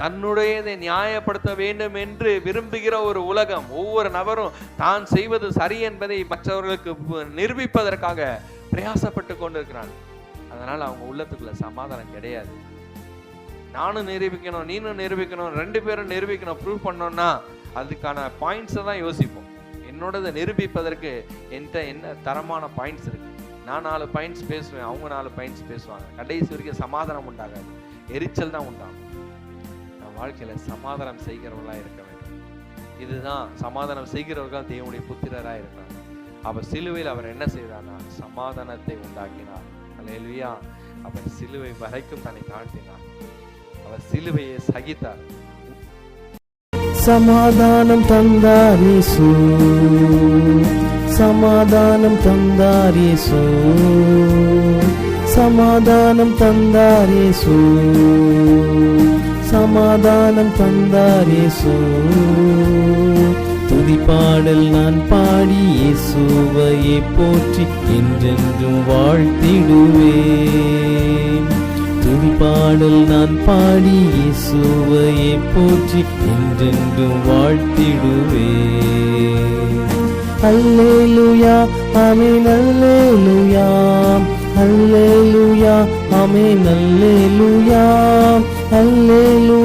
தன்னுடையதை நியாயப்படுத்த வேண்டும் என்று விரும்புகிற ஒரு உலகம். ஒவ்வொரு நபரும் தான் செய்வது சரி என்பதை மற்றவர்களுக்கு நிரூபிப்பதற்காக பிரயாசப்பட்டு கொண்டிருக்கிறான். அதனால அவங்க உள்ளத்துக்குள்ள சமாதானம் கிடையாது. நானும் நிரூபிக்கணும், நீனும் நிரூபிக்கணும், 2 பேரும் நிரூபிக்கணும், ப்ரூவ் பண்ணோம்னா அதுக்கான பாயிண்ட்ஸை தான் யோசிப்போம். என்னோடதை நிரூபிப்பதற்கு என்கிட்ட என்ன தரமான பாயிண்ட்ஸ் இருக்கு. நான் 4 பாயிண்ட்ஸ் பேசுவேன், அவங்க 4 பாயிண்ட்ஸ் பேசுவாங்க. கடைசி வரைக்கும் சமாதானம் உண்டாகாது, எரிச்சல் தான் உண்டாகும். நான் வாழ்க்கையில சமாதானம் செய்கிறவர்களா இருக்க வேண்டும். இதுதான் சமாதானம் செய்கிறவர்கள் தேவனுடைய புத்திரராக இருக்கிறாங்க. அவர் சிலுவையில் அவர் என்ன செய்தார்னா சமாதானத்தை உண்டாக்கினார். அல்லேலூயா. அவர் சிலுவை வரைக்கும் தன்னை தாழ்த்தினார். அவர் சிலுவையை சகித்தார். சமாதானம் தந்தார் இயேசு, சமாதானம் தந்தார் இயேசு, சமாதானம் தந்தார் இயேசு, சமாதானம் தந்தார் இயேசு. துதிப்பாடல் நான் பாடி இயேசுவையே போற்றி என்றென்றும் வாழ்த்திடுவேன். துதிப்பாடல் நான் பாடி இயேசுவையே போற்றி என்றென்றும் வாழ்த்திடுவேன். அல்லேலூயா ஆமென், அல்லேலூயா அல்லேலூயா ஆமென், அல்லேலூயா அல்லேலூயா.